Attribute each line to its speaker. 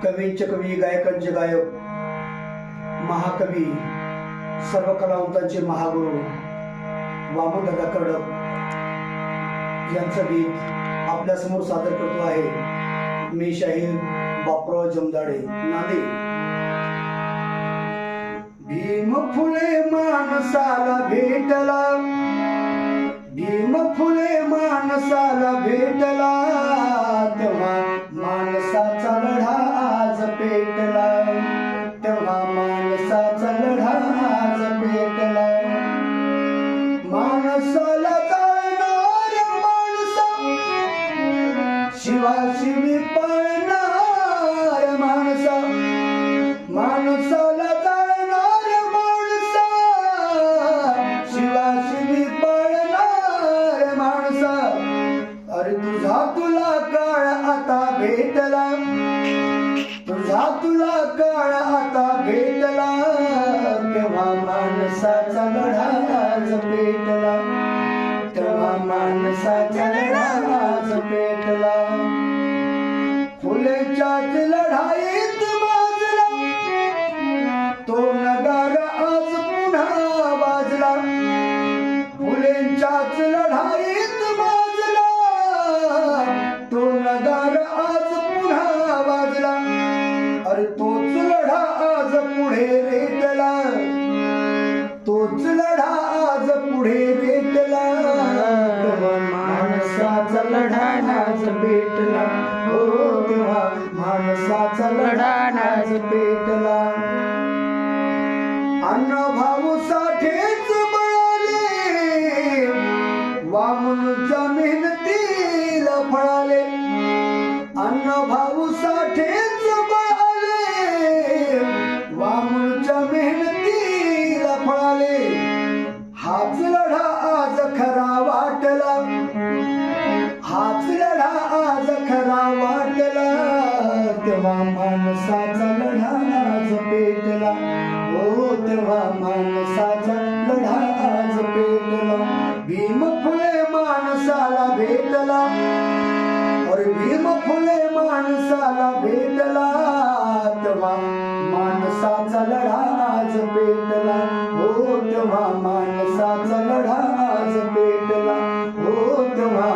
Speaker 1: कवींचे कवी, गायकांचे गायक, महाकवी, सर्व कलावंतांचे महागुरु वामनदादा कर्डक यांचं गीत आपल्या समोर सादर करतो आहे मी शाहीर बापूराव जमदाडे, नांदेड। भीम फुले माणसाला भेटला, भीम फुले माणसाला भेटला, तेव्हा माणसाचा लढा आज पेटला, तेव्हा माणसाचा लढा आज पेटला। माणसाला जाणणार माणसा, शिवाशिवी पळणार माणसा, माणसाला जाणणार माणसा, शिवाशिवी पळणार माणसा। अरे तुझा तुला काळ आता भेटला, तुझा तुला काळ आता भेटला, तेव्हा माणसाचा लढा आज पेटला, तेव्हा माणसाचा लढा आज पेटला। फुलेच्याच लढाईत माजला तो नगारा आज पुन्हा वाजला, फुलेंच्याच लढाईत माजला तो नगारा आज पुन्हा वाजला। अरे तोच लढा आज पुढे रेटला, तोच लढा आज पुढे रेटला, तेव्हा माणसाचा लढा आज पेटला, हो तेव्हा माणसाचा लढा आज पेटला। अण्णाभाऊ साठेच बळाले, वामनच्या मेहनतीला फळाले, अण्णाभाऊ साठेच बळाले, वामनच्या मेहनतीला फळाले। हाच लढा आज खरा वाटला, हाच लढा आज खरा वाटला, तेव्हा माणसाचा लढा आज पेटला, हो तेव्हा माणसाचा लढा आज पेटला। भीम फुले माणसाला भेटला, अरे भीम फुले माणसाला भेटला, तेव्हा माणसाचा लढा आज पेटला, हो तेव्हा माणसाचा लढा आज पेटला, हो तेव्हा